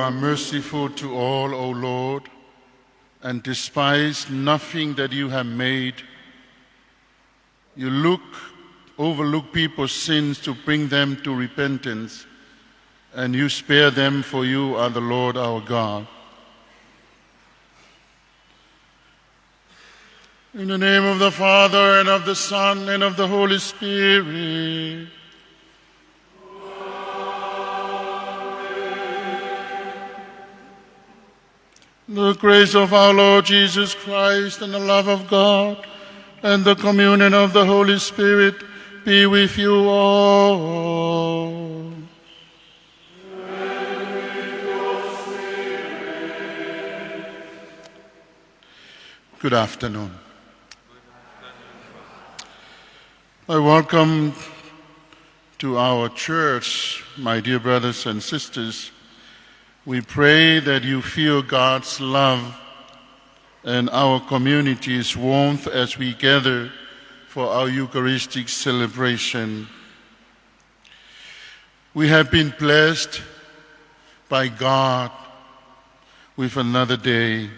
are merciful to all, O Lord, and despise nothing that you have made. You overlook people's sins to bring them to repentance, and you spare them, for you are the Lord our God. In the name of the Father, and of the Son, and of the Holy Spirit. The grace of our Lord Jesus Christ, and the love of God, and the communion of the Holy Spirit be with you all. And with your spirit. Good afternoon. I welcome to our church, my dear brothers and sisters. We pray that you feel God's love and our community's warmth as we gather for our Eucharistic celebration. We have been blessed by God with another day.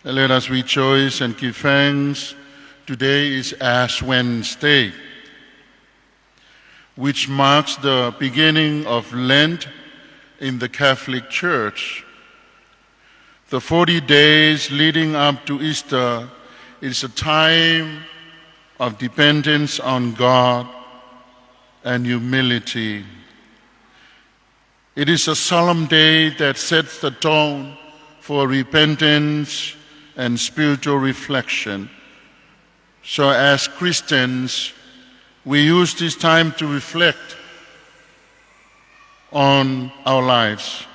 And let us rejoice and give thanks. Today is Ash Wednesday, which marks the beginning of Lent in the Catholic Church. The 40 days leading up to Easter is a time of dependence on God and humility. It is a solemn day that sets the tone for repentance and spiritual reflection. So as Christians, we use this time to reflect on our lives.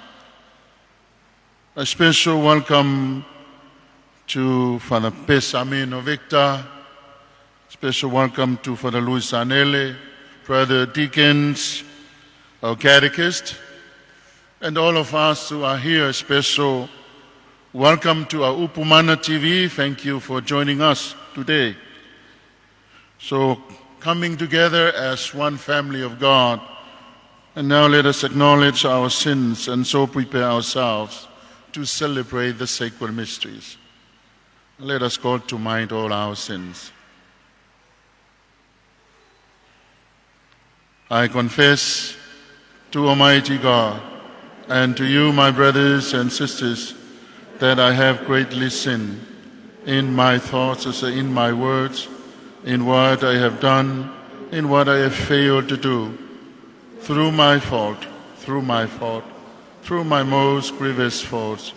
A special welcome to Father Pesamino Victor, special welcome to Father Luis Anele, Brother Deacons, our catechist, and all of us who are here. A special welcome to our Upumana TV. Thank you for joining us today. So, coming together as one family of God. And now let us acknowledge our sins and so prepare ourselves to celebrate the sacred mysteries. Let us call to mind all our sins. I confess to Almighty God and to you, my brothers and sisters, that I have greatly sinned in my thoughts, as in my words, in what I have done, in what I have failed to do, through my most grievous faults.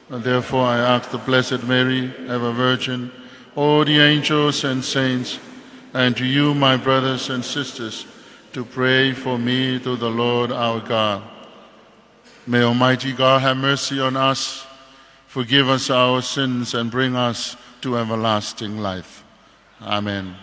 And therefore I ask the Blessed Mary, ever Virgin, all the angels and saints, and to you, my brothers and sisters, to pray for me to the Lord our God. May Almighty God have mercy on us, forgive us our sins, and bring us to everlasting life. Amen.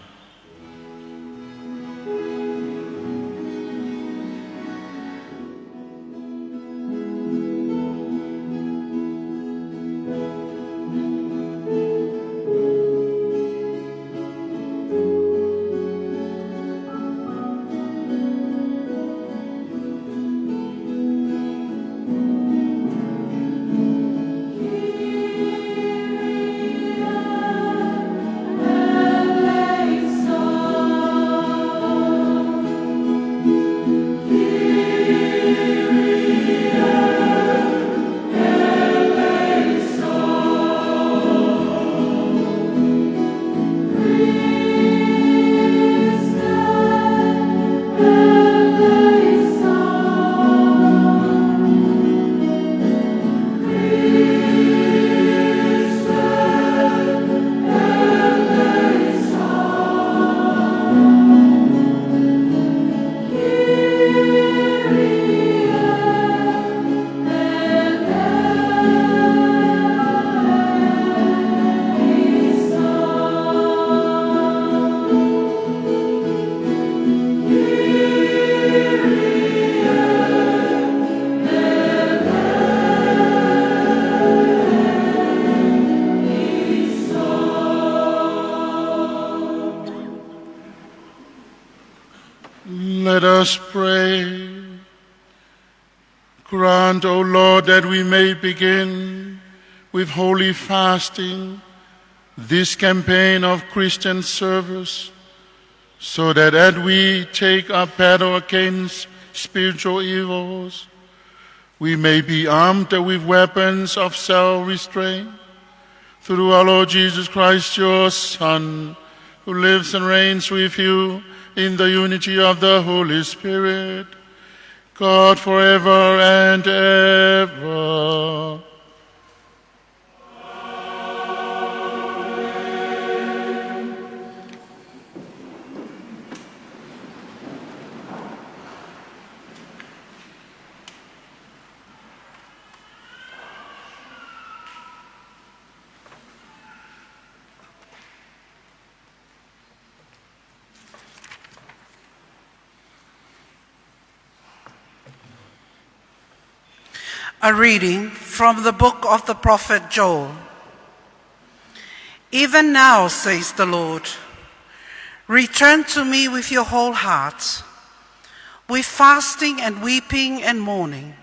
Grant, O Lord, that we may begin with holy fasting this campaign of Christian service, so that as we take our battle against spiritual evils, we may be armed with weapons of self-restraint. Through our Lord Jesus Christ, your Son, who lives and reigns with you in the unity of the Holy Spirit, God forever and ever. A reading from the book of the prophet Joel. Even now, says the Lord, return to me with your whole heart, with fasting and weeping and mourning.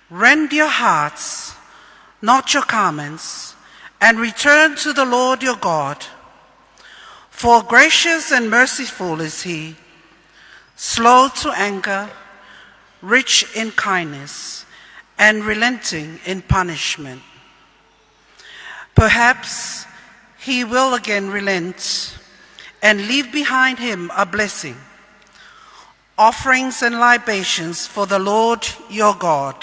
Rend your hearts, not your garments, and return to the Lord your God. For gracious and merciful is he, slow to anger, rich in kindness, and relenting in punishment. Perhaps he will again relent and leave behind him a blessing, offerings and libations for the Lord your God.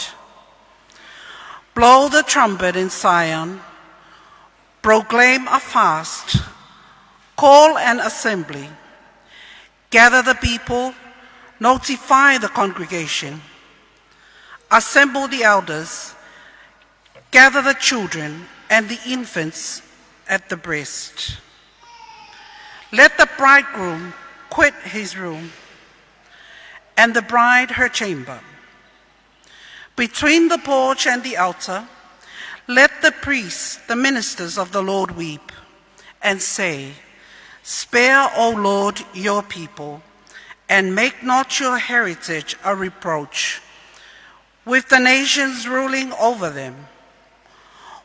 Blow the trumpet in Zion, proclaim a fast, call an assembly, gather the people, notify the congregation. Assemble the elders, gather the children and the infants at the breast. Let the bridegroom quit his room, and the bride her chamber. Between the porch and the altar, let the priests, the ministers of the Lord, weep, and say, spare, O Lord, your people, and make not your heritage a reproach, with the nations ruling over them.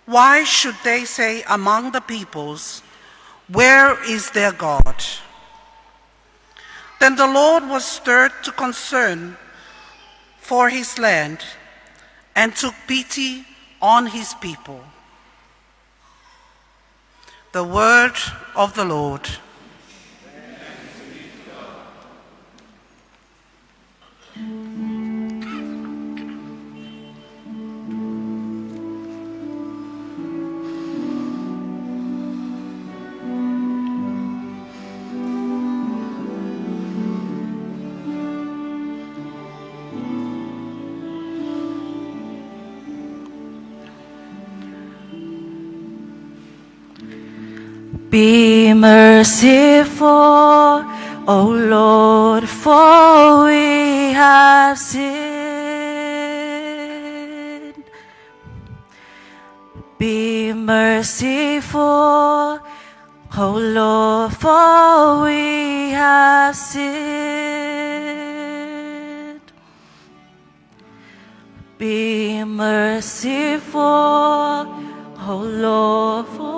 Why should they say among the peoples, where is their God? Then the Lord was stirred to concern for his land and took pity on his people. The word of the Lord. Be merciful, O Lord, for we have sinned. Be merciful, O Lord, for we have sinned. Be merciful, O Lord, for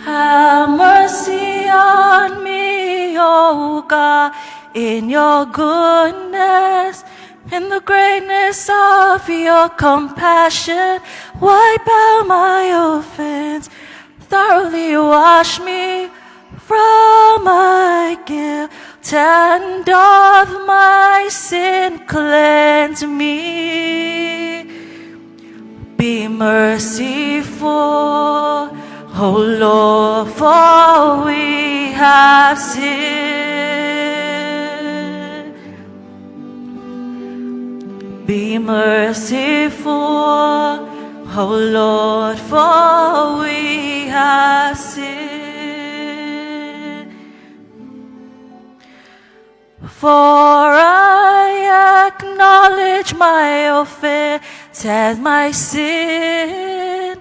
have mercy on me, O God, in your goodness, in the greatness of your compassion. Wipe out my offense, thoroughly wash me from my guilt, and of my sin cleanse me. Be merciful, O Lord, for we have sinned. Be merciful, O Lord, for we have sinned. For acknowledge my offense and my sin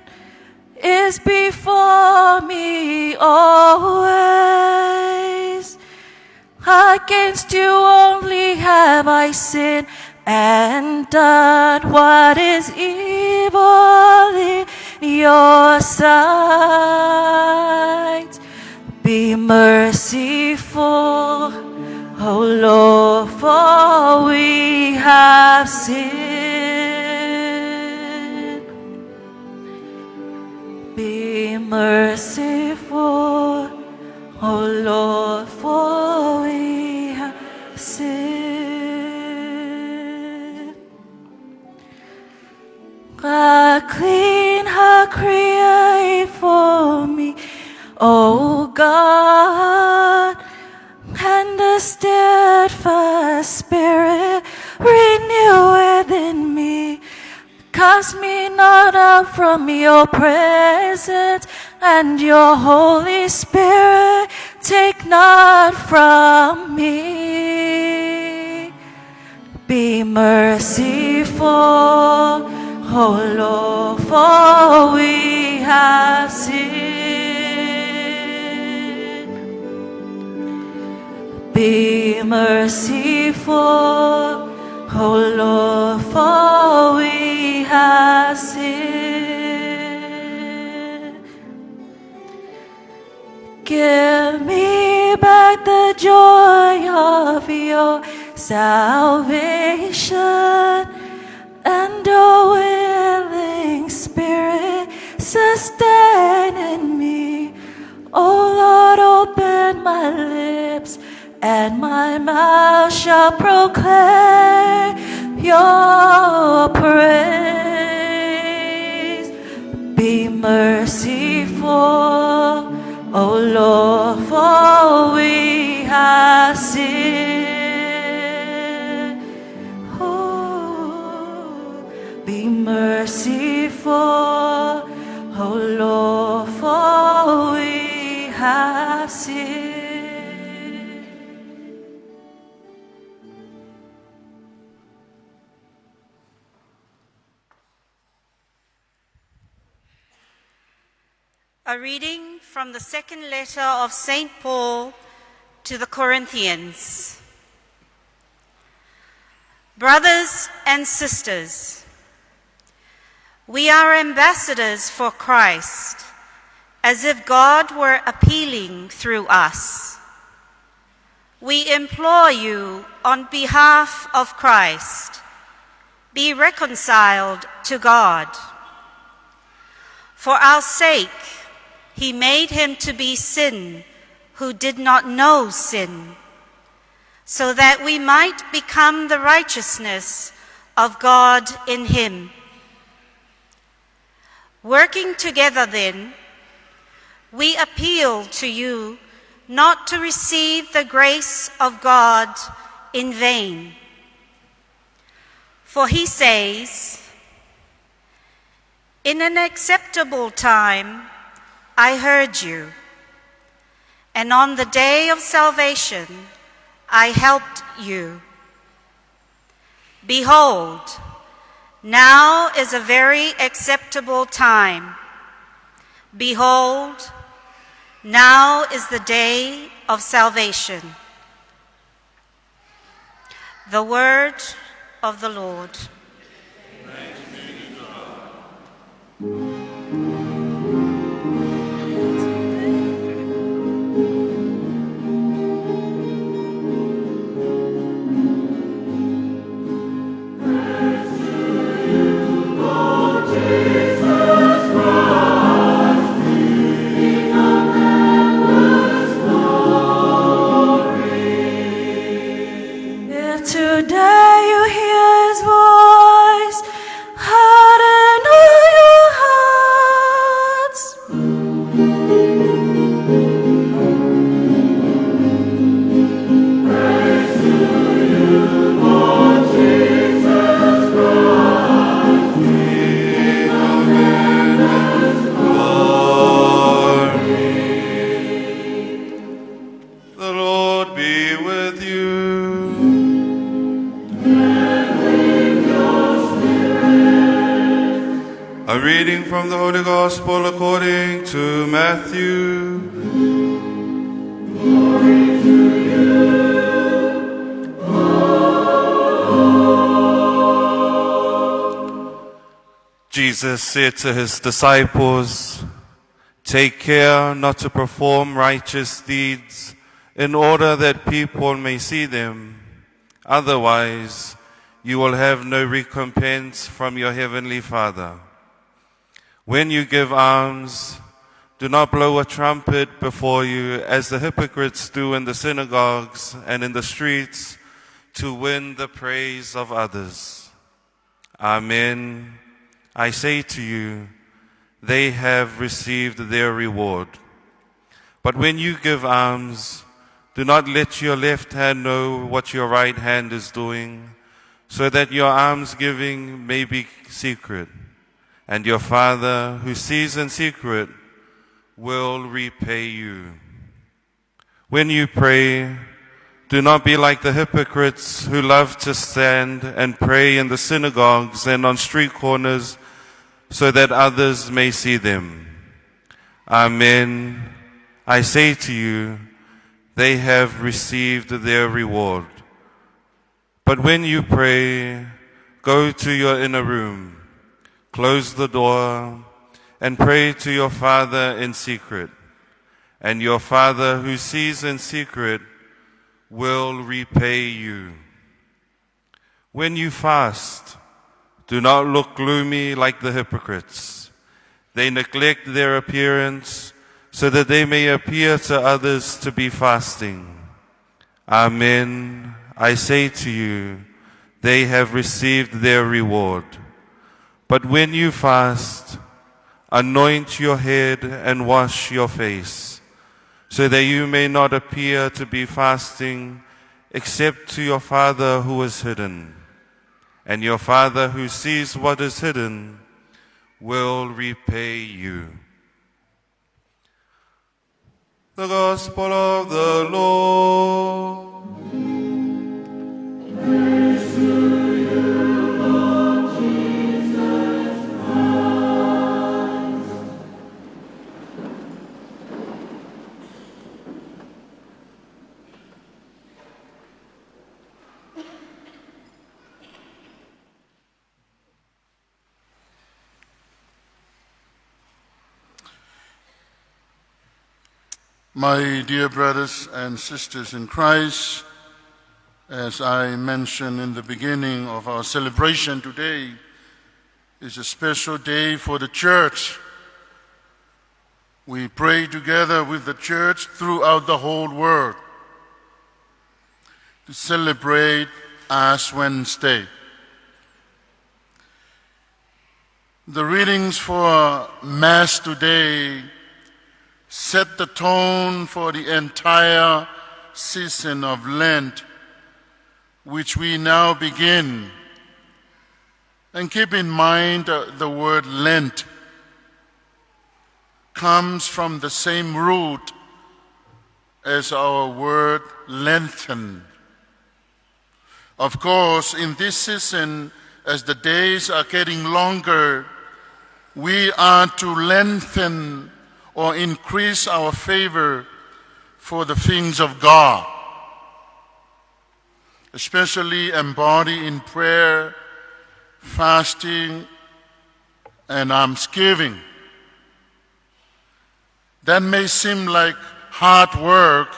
is before me always. Against you only have I sinned and done what is evil in your sight. Be merciful, O Lord, for we have sinned. Be merciful, O Lord, for we have sinned. God, clean heart create for me, O God, and a steadfast spirit renew within me. Cast me not out from your presence, and your Holy Spirit take not from me. Be merciful, O Lord, for we have sinned. Be merciful, O Lord, for we have sinned. Give me back the joy of your salvation, and a willing spirit sustain in me. O Lord, open my lips, and my mouth shall proclaim your praise. Be merciful, O Lord, for we have sinned. Oh, be merciful, O Lord, for we have sinned. A reading from the second letter of St. Paul to the Corinthians. Brothers and sisters, we are ambassadors for Christ, as if God were appealing through us. We implore you on behalf of Christ, be reconciled to God. For our sake, he made him to be sin who did not know sin, so that we might become the righteousness of God in him. Working together then, we appeal to you not to receive the grace of God in vain. For he says, "In an acceptable time I heard you, and on the day of salvation I helped you. Behold, now is a very acceptable time. Behold, now is the day of salvation." The word of the Lord. Thanks be to God. If today you hear his voice, reading from the Holy Gospel according to Matthew. Jesus said to his disciples, "Take care not to perform righteous deeds in order that people may see them. Otherwise, you will have no recompense from your heavenly Father. When you give alms, do not blow a trumpet before you as the hypocrites do in the synagogues and in the streets to win the praise of others. Amen. I say to you, they have received their reward. But when you give alms, do not let your left hand know what your right hand is doing, so that your almsgiving may be secret, and your Father who sees in secret will repay you. When you pray, do not be like the hypocrites who love to stand and pray in the synagogues and on street corners, so that others may see them. Amen. I say to you, they have received their reward. But when you pray, go to your inner room, close the door, and pray to your Father in secret. And your Father who sees in secret will repay you. When you fast, do not look gloomy like the hypocrites. They neglect their appearance so that they may appear to others to be fasting. Amen. I say to you, they have received their reward. But when you fast, anoint your head and wash your face, so that you may not appear to be fasting except to your Father who is hidden. And your Father who sees what is hidden will repay you." The Gospel of the Lord. Praise to you, Lord Jesus Christ. My dear brothers and sisters in Christ, as I mentioned in the beginning of our celebration today, is a special day for the Church. We pray together with the Church throughout the whole world to celebrate Ash Wednesday. The readings for Mass today set the tone for the entire season of Lent, which we now begin. And keep in mind the word Lent comes from the same root as our word lengthen. Of course, in this season, as the days are getting longer, we are to lengthen or increase our favor for the things of God, especially embodied in prayer, fasting, and almsgiving. That may seem like hard work,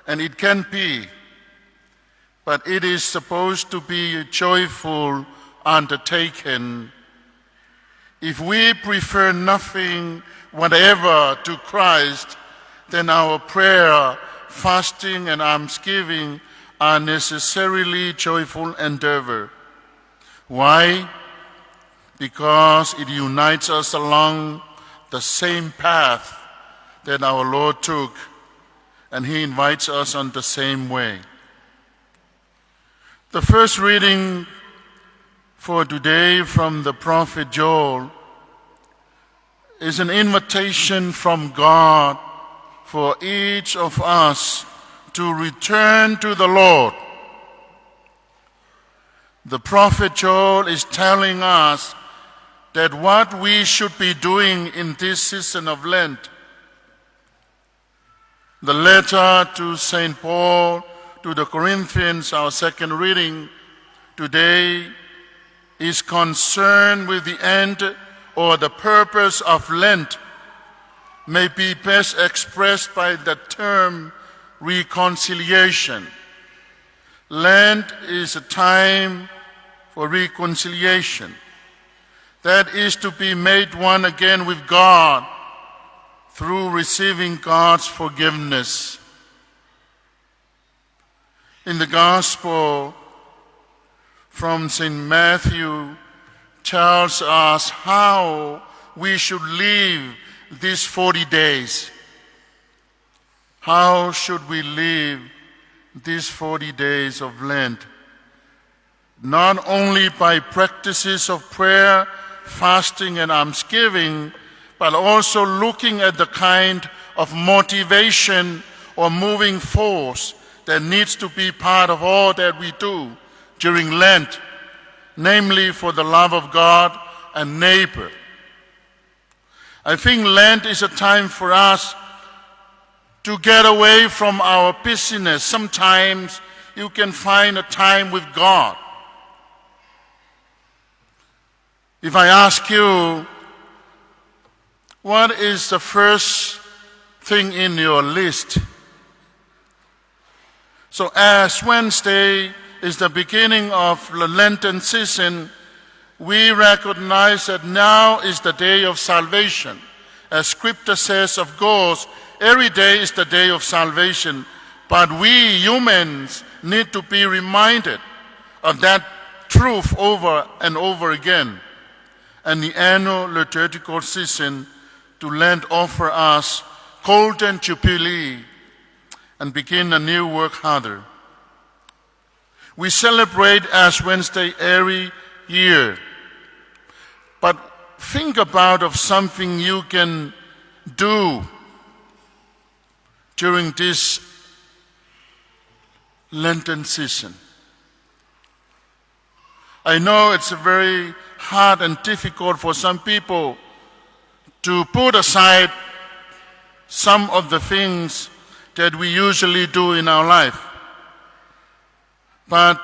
and it can be, but it is supposed to be a joyful undertaking. If we prefer nothing whatever to Christ, then our prayer, fasting, and almsgiving are necessarily joyful endeavor. Why? Because it unites us along the same path that our Lord took, and He invites us on the same way. The first reading for today from the prophet Joel is an invitation from God for each of us to return to the Lord. The prophet Joel is telling us that what we should be doing in this season of Lent, the letter to St. Paul to the Corinthians, our second reading today, is concerned with the end or the purpose of Lent, may be best expressed by the term reconciliation. Lent is a time for reconciliation. That is to be made one again with God through receiving God's forgiveness. In the Gospel from St. Matthew tells us how we should live these 40 days. How should we live these 40 days of Lent? Not only by practices of prayer, fasting, and almsgiving, but also looking at the kind of motivation or moving force that needs to be part of all that we do during Lent, namely for the love of God and neighbor. I think Lent is a time for us to get away from our busyness. Sometimes you can find a time with God. If I ask you, what is the first thing in your list? So as Wednesday is the beginning of the Lenten season, we recognize that now is the day of salvation. As Scripture says, of course, every day is the day of salvation, but we humans need to be reminded of that truth over and over again. And the annual liturgical season to Lent offer us golden jubilee and begin a new work harder. We celebrate Ash Wednesday every year, but think about of something you can do during this Lenten season. I know it's very hard and difficult for some people to put aside some of the things that we usually do in our life. But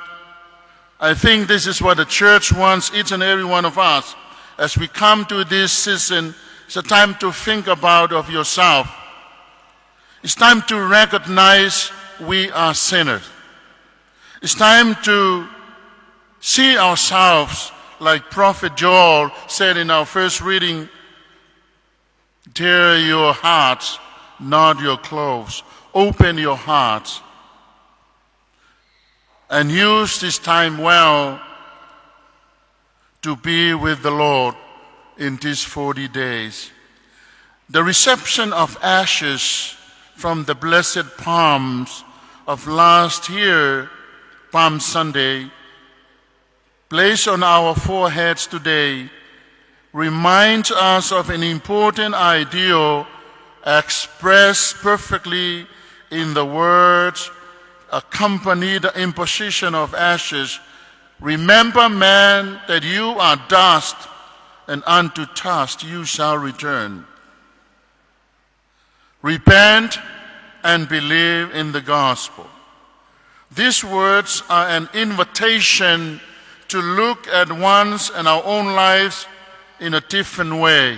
I think this is what the church wants each and every one of us. As we come to this season, it's a time to think about of yourself. It's time to recognize we are sinners. It's time to see ourselves like Prophet Joel said in our first reading, tear your hearts, not your clothes. Open your hearts and use this time well to be with the Lord in these 40 days. The reception of ashes from the blessed palms of last year, Palm Sunday, placed on our foreheads today, reminds us of an important ideal expressed perfectly in the words accompany the imposition of ashes. Remember, man, that you are dust, and unto dust you shall return. Repent and believe in the gospel. These words are an invitation to look at one's and our own lives in a different way.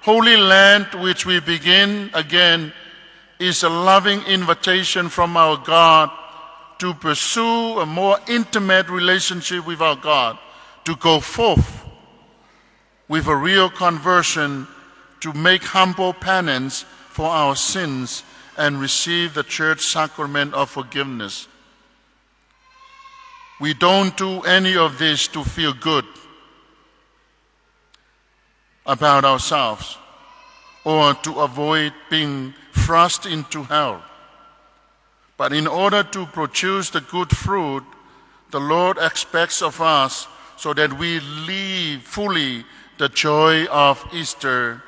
Holy Lent, which we begin again, is a loving invitation from our God to pursue a more intimate relationship with our God, to go forth with a real conversion, to make humble penance for our sins and receive the church sacrament of forgiveness. We don't do any of this to feel good about ourselves or to avoid being thrust into hell. But in order to produce the good fruit the Lord expects of us, so that we live fully the joy of Easter,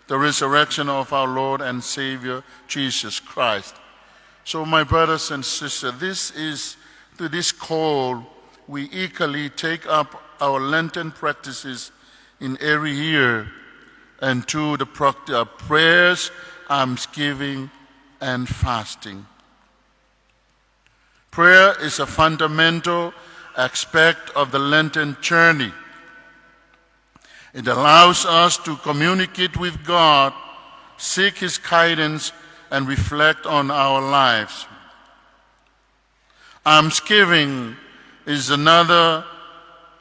the resurrection of our Lord and Savior Jesus Christ. So my brothers and sisters, to this call we eagerly take up our Lenten practices in every year, and to the practice of prayers, almsgiving, and fasting. Prayer is a fundamental aspect of the Lenten journey. It allows us to communicate with God, seek His guidance, and reflect on our lives. Almsgiving is another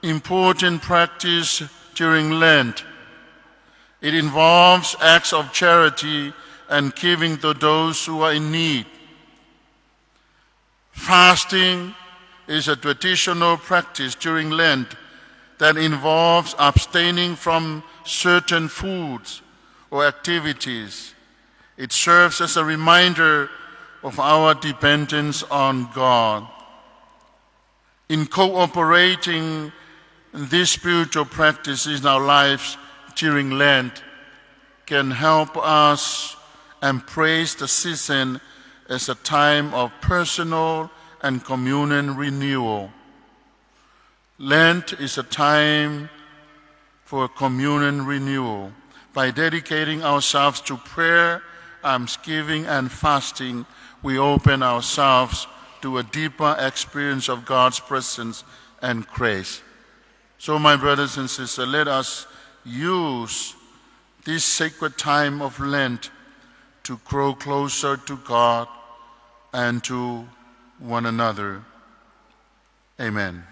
important practice during Lent. It involves acts of charity and giving to those who are in need. Fasting is a traditional practice during Lent that involves abstaining from certain foods or activities. It serves as a reminder of our dependence on God. In cooperating these spiritual practices in our lives during Lent can help us embrace the season as a time of personal and communion renewal. Lent is a time for communion renewal. By dedicating ourselves to prayer, almsgiving, and fasting, we open ourselves to a deeper experience of God's presence and grace. So, my brothers and sisters, let us use this sacred time of Lent to grow closer to God and to one another. Amen.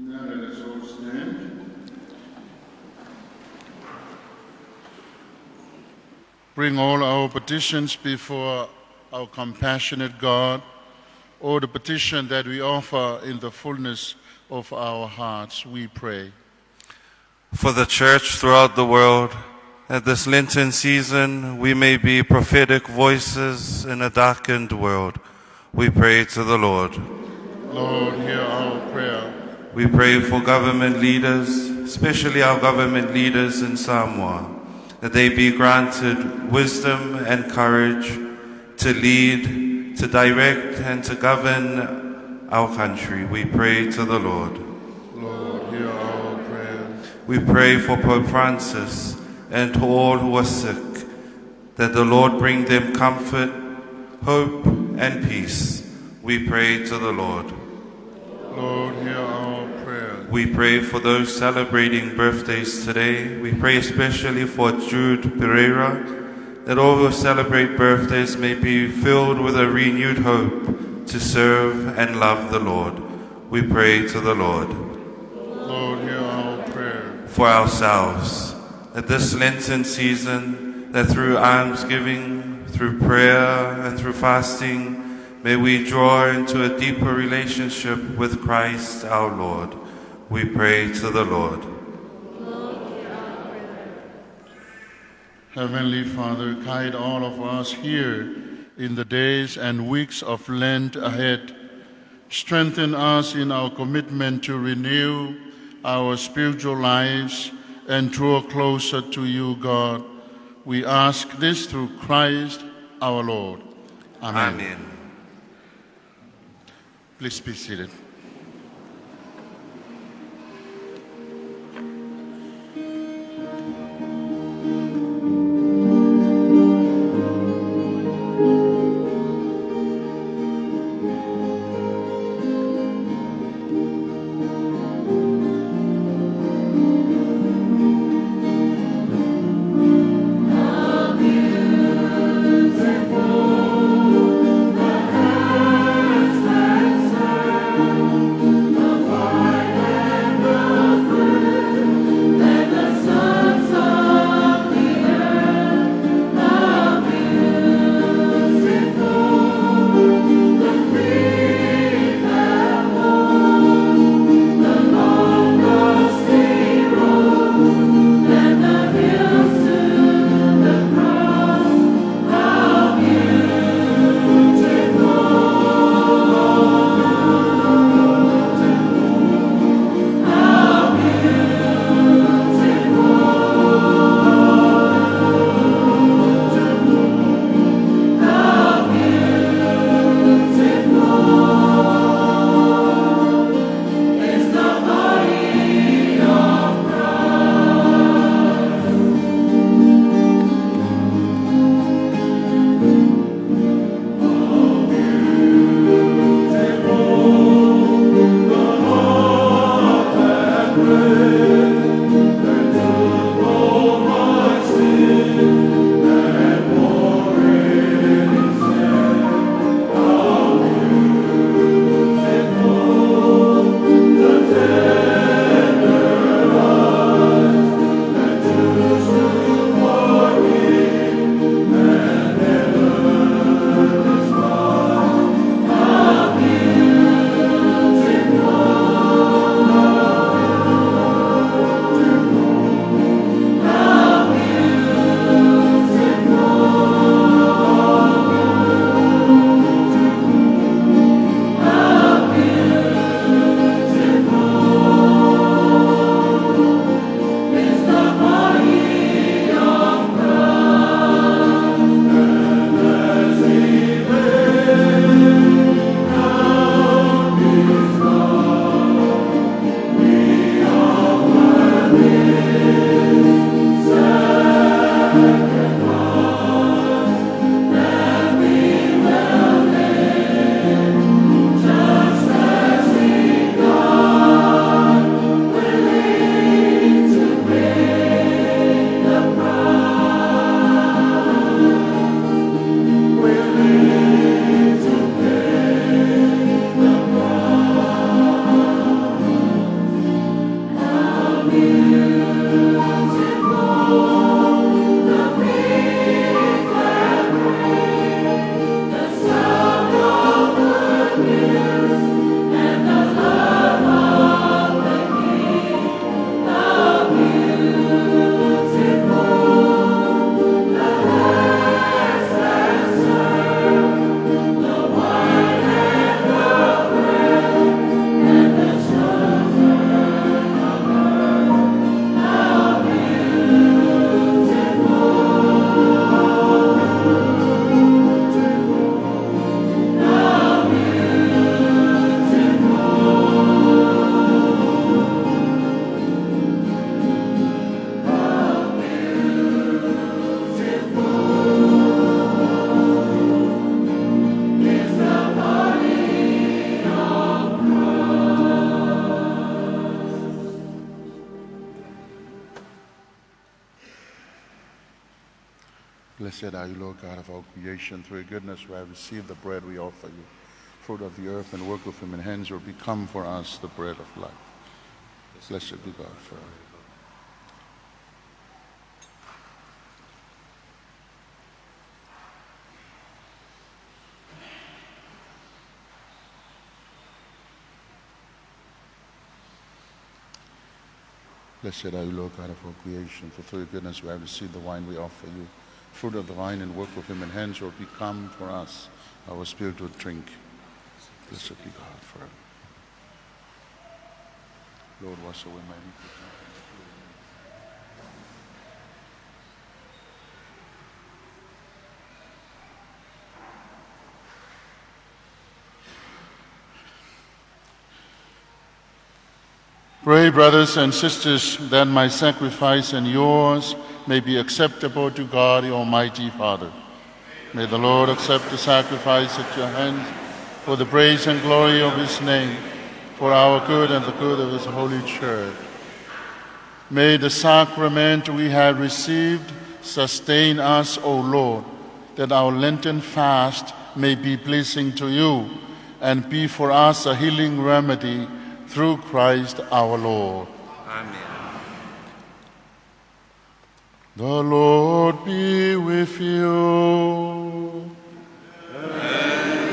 Now let us all stand. Bring all our petitions before our compassionate God, or the petition that we offer in the fullness of our hearts, we pray. For the Church throughout the world, at this Lenten season, we may be prophetic voices in a darkened world. We pray to the Lord. Lord, hear our prayer. We pray for government leaders, especially our government leaders in Samoa, that they be granted wisdom and courage to lead, to direct, and to govern our country. We pray to the Lord. Lord, hear our prayer. We pray for Pope Francis and to all who are sick, that the Lord bring them comfort, hope, and peace. We pray to the Lord. Lord, hear our prayer. We pray for those celebrating birthdays today. We pray especially for Jude Pereira, that all who celebrate birthdays may be filled with a renewed hope to serve and love the Lord. We pray to the Lord. Lord, hear our prayer. For ourselves, that this Lenten season, that through almsgiving, through prayer, and through fasting, may we draw into a deeper relationship with Christ our Lord. We pray to the Lord. Heavenly Father, guide all of us here in the days and weeks of Lent ahead. Strengthen us in our commitment to renew our spiritual lives and draw closer to you, God. We ask this through Christ our Lord. Amen. Amen. Please be seated. Beautiful, the hands that serve. Blessed are you, Lord God of all creation. Through your goodness we have received the bread we offer you. Fruit of the earth and work of human hands will become for us the bread of life. Blessed be God forever. Blessed are you, Lord God of all creation, for through your goodness we have received the wine we offer you. Fruit of the vine and work of human hands will become for us our spiritual drink. Blessed be God forever. Lord, wash away my iniquity. Pray, brothers and sisters, that my sacrifice and yours may be acceptable to God, the Almighty Father. May the Lord accept the sacrifice at your hands for the praise and glory of his name, for our good and the good of his holy church. May the sacrament we have received sustain us, O Lord, that our Lenten fast may be pleasing to you and be for us a healing remedy through Christ our Lord. Amen. The Lord be with you. And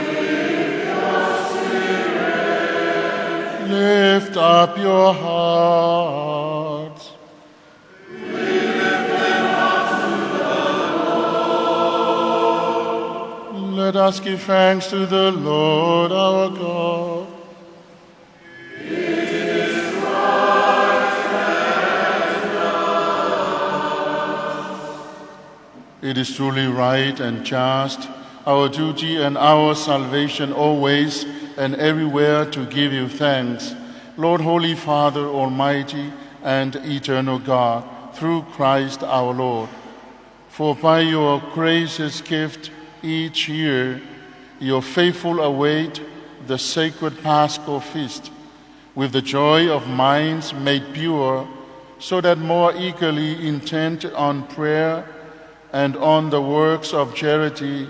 with your spirit. Lift up your hearts. We lift them up to the Lord. Let us give thanks to the Lord our God. It is truly right and just, our duty and our salvation always and everywhere to give you thanks, Lord, Holy Father, Almighty and eternal God, through Christ our Lord. For by your gracious gift each year, your faithful await the sacred Paschal feast with the joy of minds made pure, so that more eagerly intent on prayer and on the works of charity,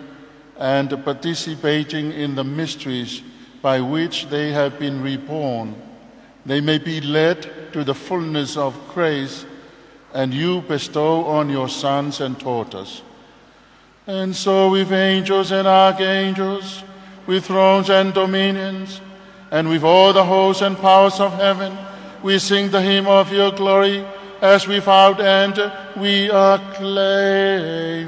and participating in the mysteries by which they have been reborn, they may be led to the fullness of grace, and you bestow on your sons and daughters. And so with angels and archangels, with thrones and dominions, and with all the hosts and powers of heaven, we sing the hymn of your glory, as without end we acclaim.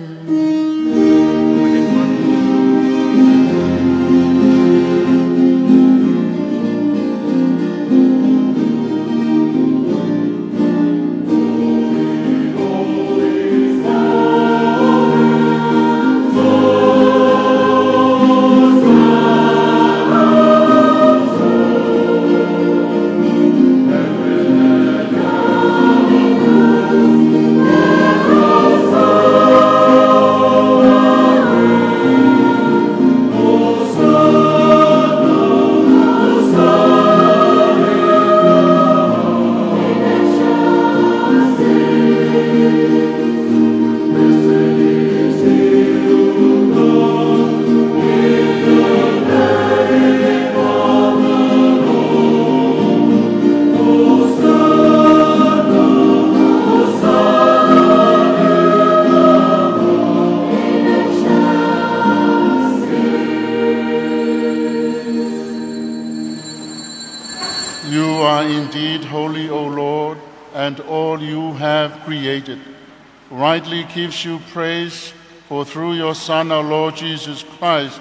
Rightly gives you praise, for through your Son, our Lord Jesus Christ,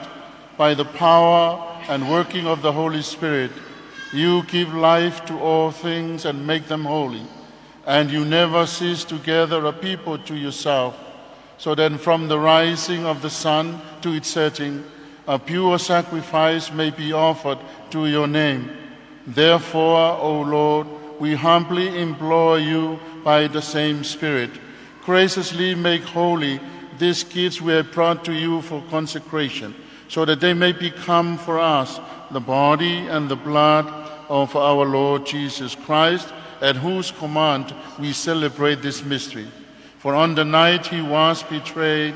by the power and working of the Holy Spirit, you give life to all things and make them holy. And you never cease to gather a people to yourself, so that from the rising of the sun to its setting, a pure sacrifice may be offered to your name. Therefore, O Lord, we humbly implore you by the same Spirit, graciously make holy these gifts we have brought to you for consecration, so that they may become for us the body and the blood of our Lord Jesus Christ, at whose command we celebrate this mystery. For on the night he was betrayed,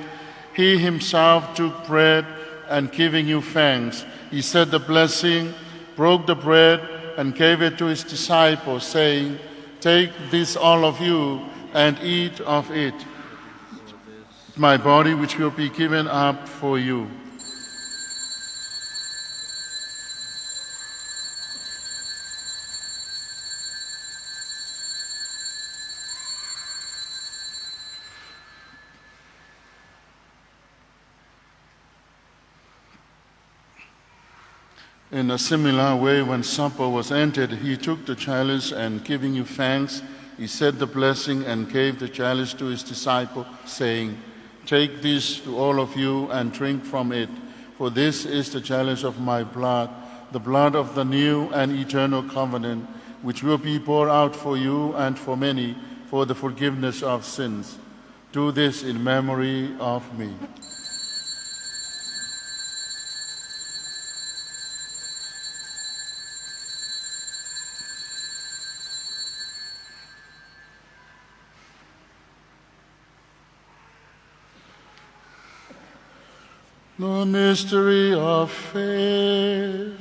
he himself took bread and giving you thanks, he said the blessing, broke the bread, and gave it to his disciples, saying, "Take this, all of you, and eat of it. My body, which will be given up for you." In a similar way, when supper was ended, he took the chalice and giving you thanks, he said the blessing and gave the chalice to his disciples, saying, "Take this to all of you and drink from it, for this is the chalice of my blood, the blood of the new and eternal covenant, which will be poured out for you and for many for the forgiveness of sins. Do this in memory of me." The mystery of faith.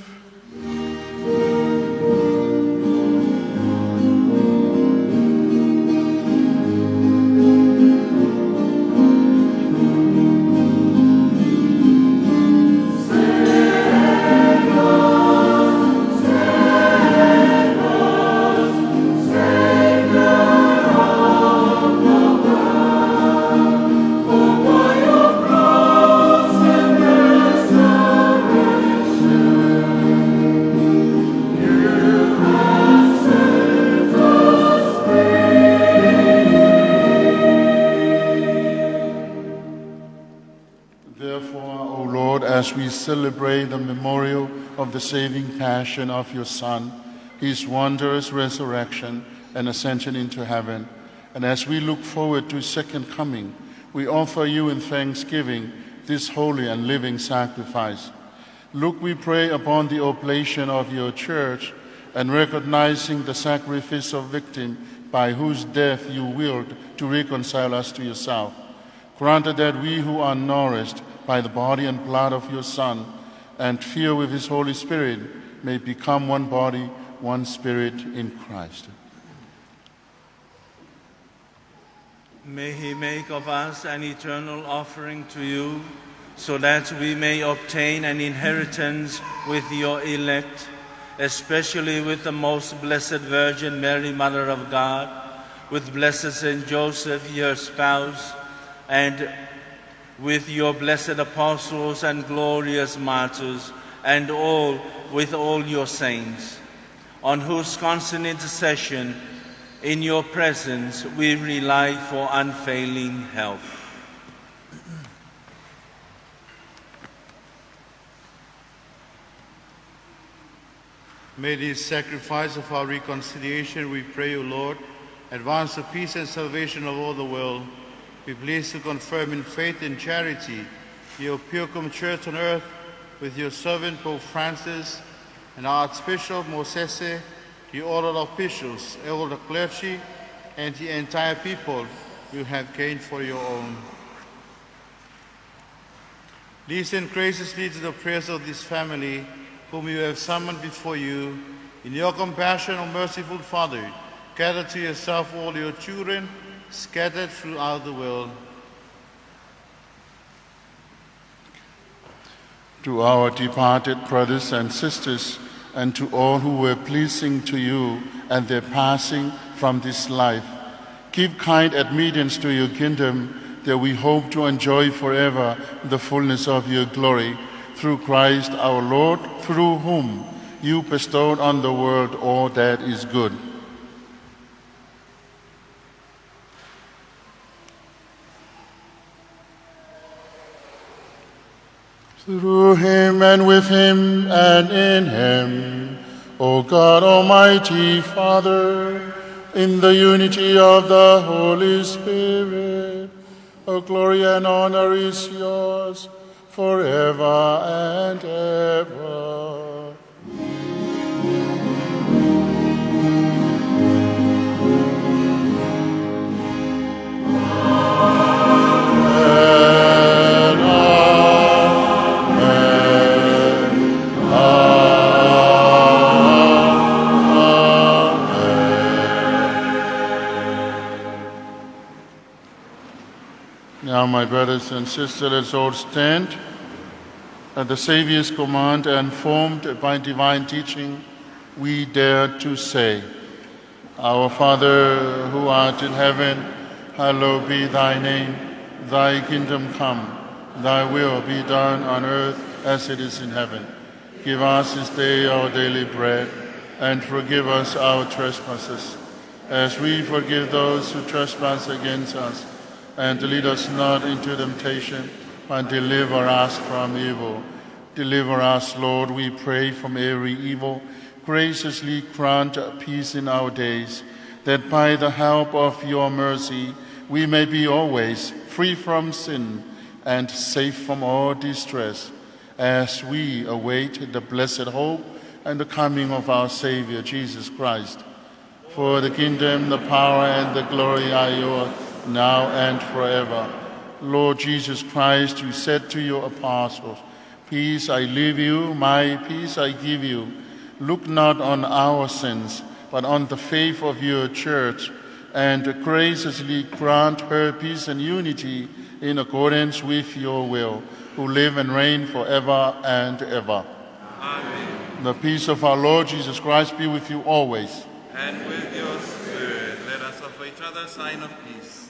As we celebrate the memorial of the saving passion of your Son, his wondrous resurrection and ascension into heaven, and as we look forward to his second coming, we offer you in thanksgiving this holy and living sacrifice. Look, we pray, upon the oblation of your church, and recognizing the sacrifice of victim by whose death you willed to reconcile us to yourself. Granted that we who are nourished by the body and blood of your Son, and filled with his Holy Spirit, may become one body, one spirit in Christ. May he make of us an eternal offering to you, so that we may obtain an inheritance with your elect, especially with the most blessed Virgin Mary, Mother of God, with blessed Saint Joseph, your spouse, and with your blessed apostles and glorious martyrs, and with all your saints, on whose constant intercession in your presence we rely for unfailing help. May this sacrifice of our reconciliation, we pray, O Lord, advance the peace and salvation of all the world. Be pleased to confirm in faith and charity your Purecum Church on earth, with your servant Pope Francis and Archbishop Mosese, the order of bishops, all the clergy, and the entire people you have gained for your own. These and graces lead to the prayers of this family, whom you have summoned before you. In your compassion, O merciful Father, gather to yourself all your children scattered throughout the world. To our departed brothers and sisters, and to all who were pleasing to you at their passing from this life, give kind admittance to your kingdom, that we hope to enjoy forever the fullness of your glory. Through Christ our Lord, through whom you bestowed on the world all that is good. Through him and with him and in him, O God Almighty Father, in the unity of the Holy Spirit, all glory and honor is yours forever and ever. Amen. Now, my brothers and sisters, let's all stand. At the Saviour's command and formed by divine teaching, we dare to say, Our Father, who art in heaven, hallowed be thy name. Thy kingdom come, thy will be done on earth as it is in heaven. Give us this day our daily bread, and forgive us our trespasses, as we forgive those who trespass against us. And lead us not into temptation, but deliver us from evil. Deliver us, Lord, we pray, from every evil. Graciously grant peace in our days, that by the help of your mercy we may be always free from sin and safe from all distress, as we await the blessed hope and the coming of our Savior, Jesus Christ. For the kingdom, the power, and the glory are yours, now and forever. Lord Jesus Christ, you said to your apostles, Peace I leave you, my peace I give you. Look not on our sins, but on the faith of your church, and graciously grant her peace and unity in accordance with your will, who live and reign forever and ever. Amen. The peace of our Lord Jesus Christ be with you always. And with your spirit, let us offer each other a sign of peace.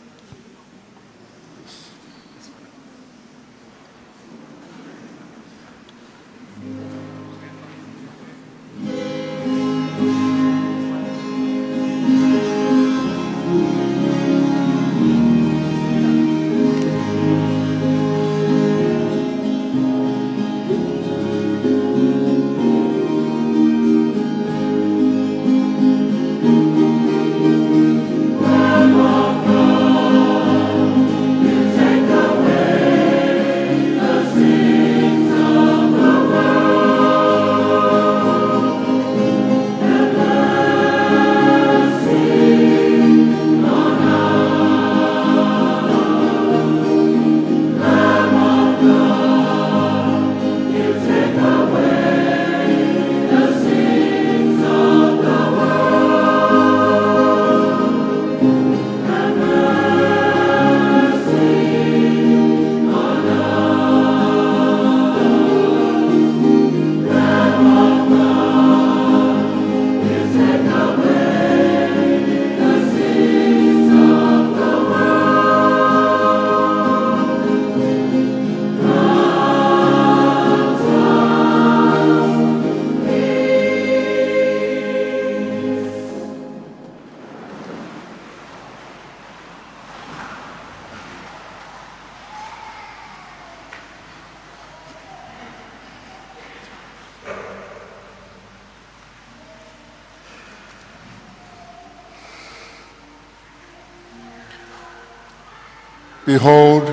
Behold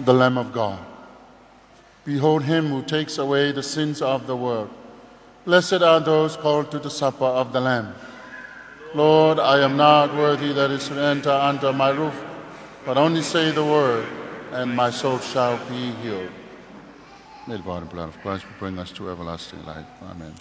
the Lamb of God. Behold him who takes away the sins of the world. Blessed are those called to the supper of the Lamb. Lord, I am not worthy that it should enter under my roof, but only say the word, and my soul shall be healed. May the body and blood of Christ bring us to everlasting life. Amen.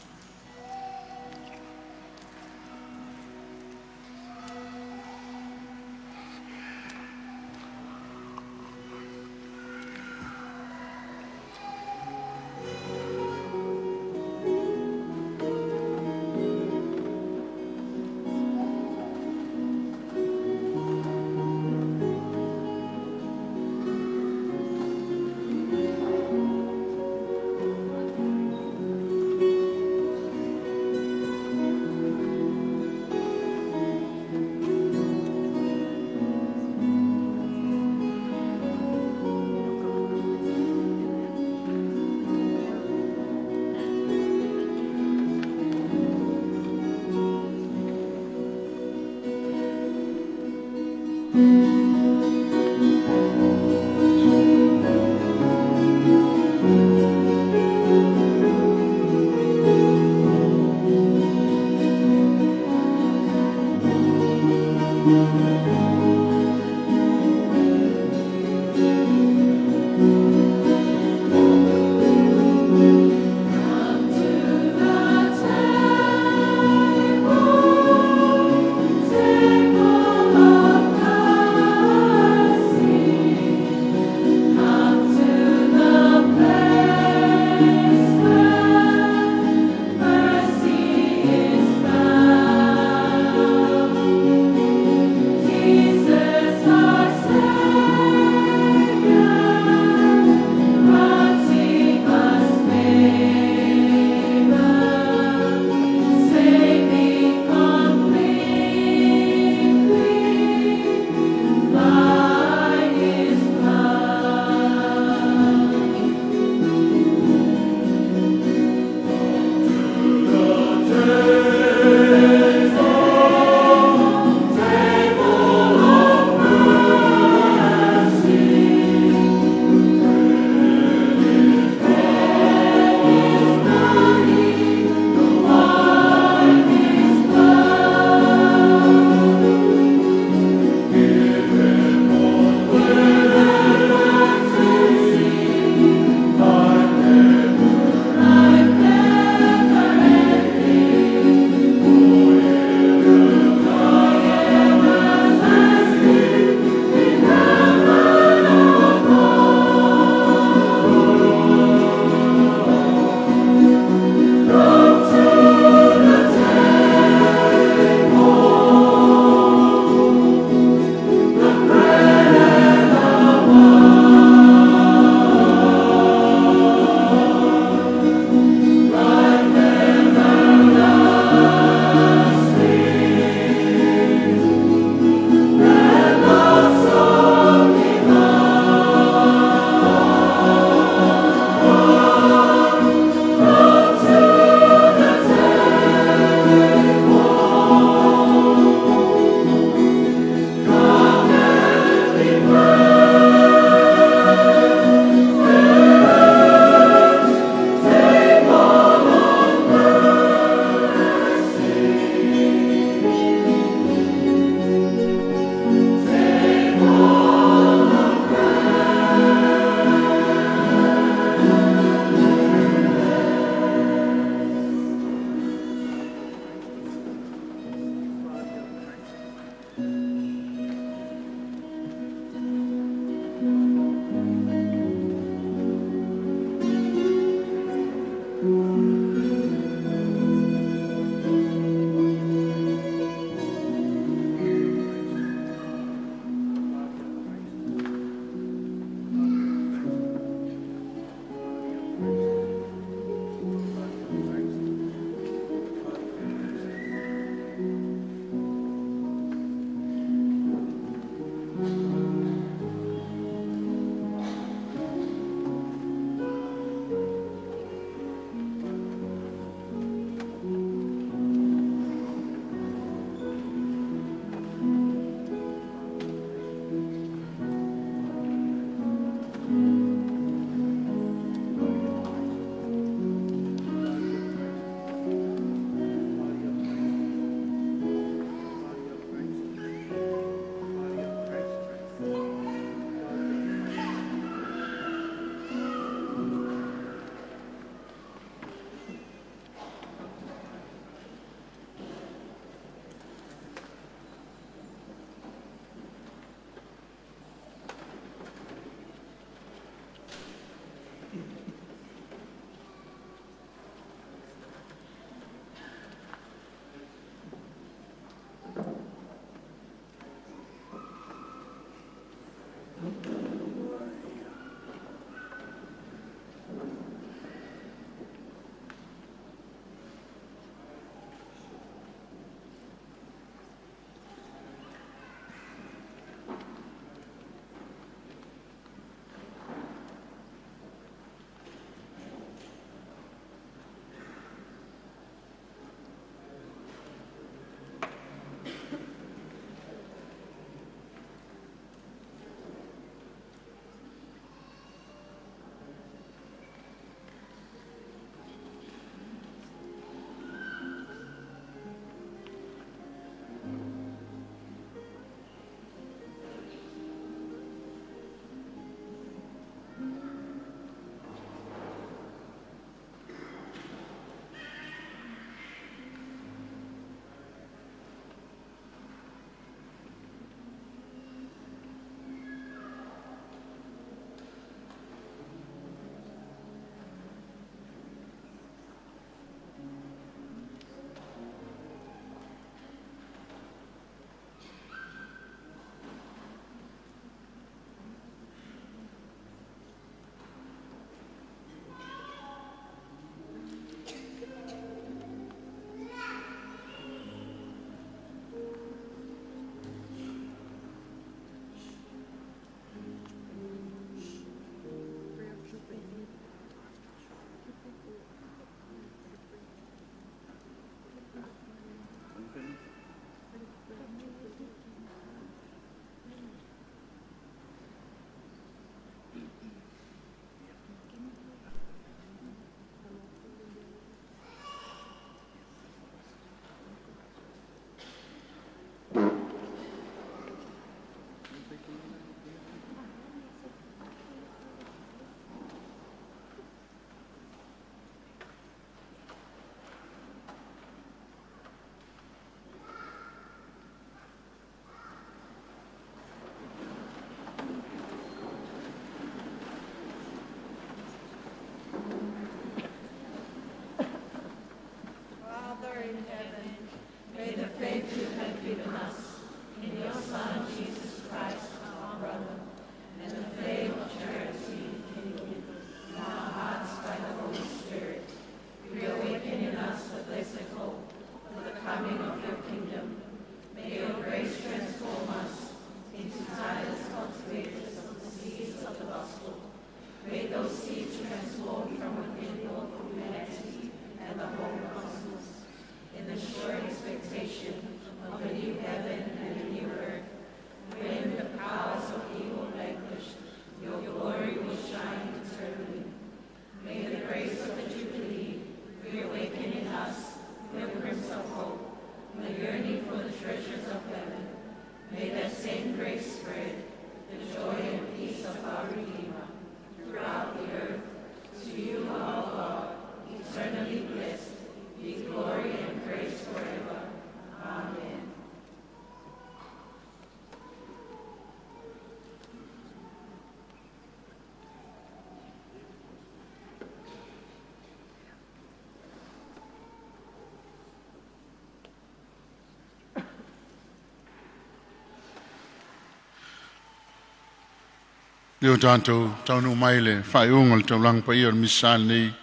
Dio tanto taunu maile fai ungol taulang Paia Misasa nei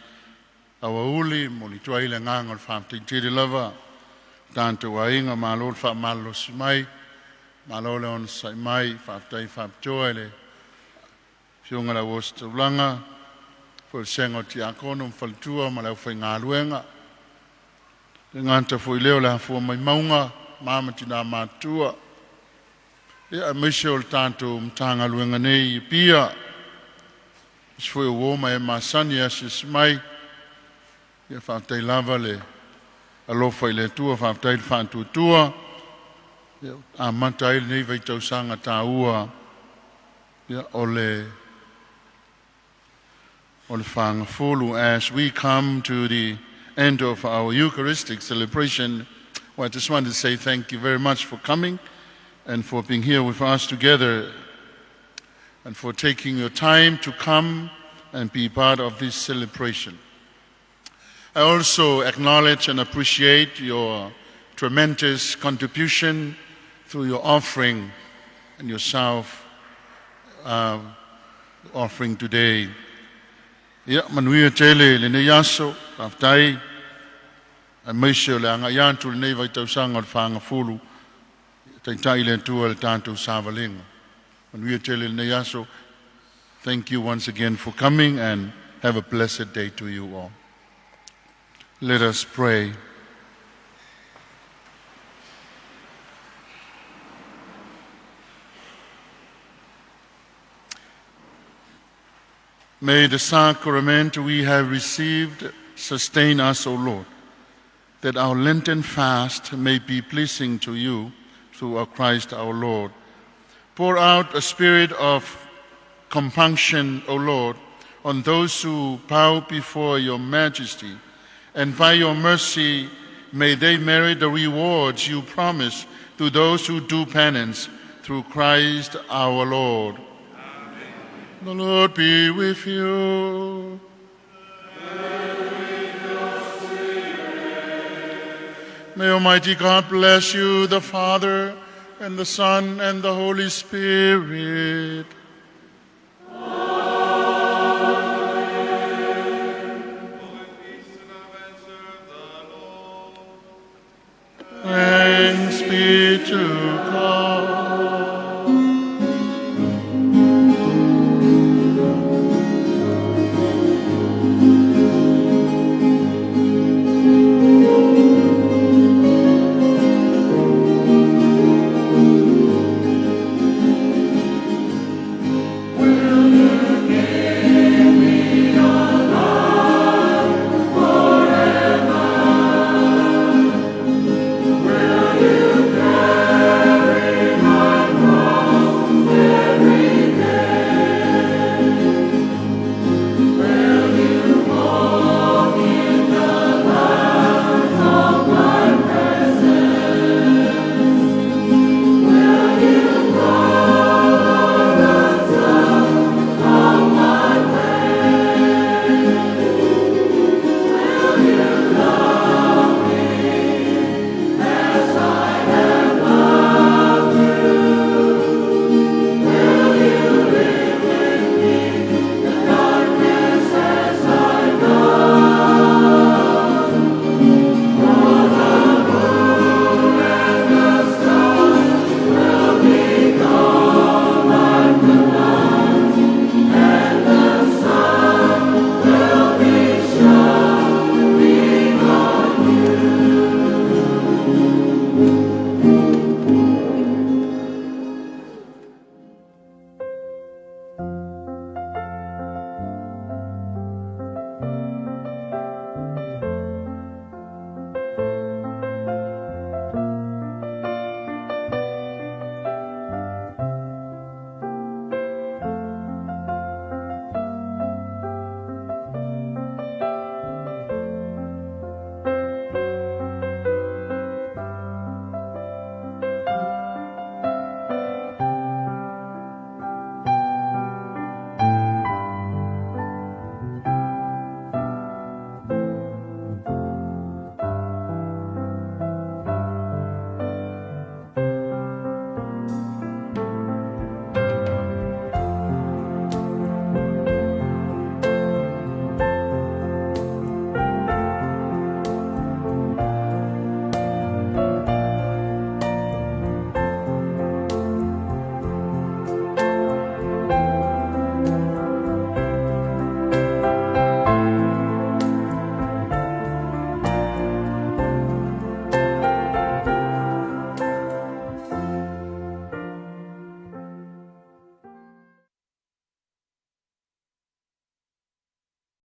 awa uli moli tuaile ngangol fam tiri lava tanto wainga malol fa malo simai malole on sai mai fa tai fa joele fiunga la wos taulanga for sengo ti akonum faltua malau fa ngaluenga nganta foi leo la fo mai maunga mama tina matua e a Michel tanto mtanga luenga nei pia foi o woma e masani asis mai e fa tai lava le alo fa ile tua fa tai fa tua a manta il nei vai tau sanga taua ya ole fang fulu. As we come to the end of our Eucharistic celebration, I just want to say thank you very much for coming and for being here with us together and for taking your time to come and be part of this celebration. I also acknowledge and appreciate your tremendous contribution through your offering and yourself offering today. Ia manuia tele le ne yaso aftai a meisio le anga yantu le nei vai tausanga le whanga fulu tai le tua le tantu savalinga. Manuia tele le ne yaso. Thank you once again for coming and have a blessed day to you all. Let us pray. May the sacrament we have received sustain us, O Lord, that our Lenten fast may be pleasing to you through our Christ our Lord. Pour out a spirit of compunction, O Lord, on those who bow before your majesty, and by your mercy may they merit the rewards you promise to those who do penance through Christ our Lord. The Lord be with you. And with your spirit. May Almighty God bless you, the Father, and the Son, and the Holy Spirit.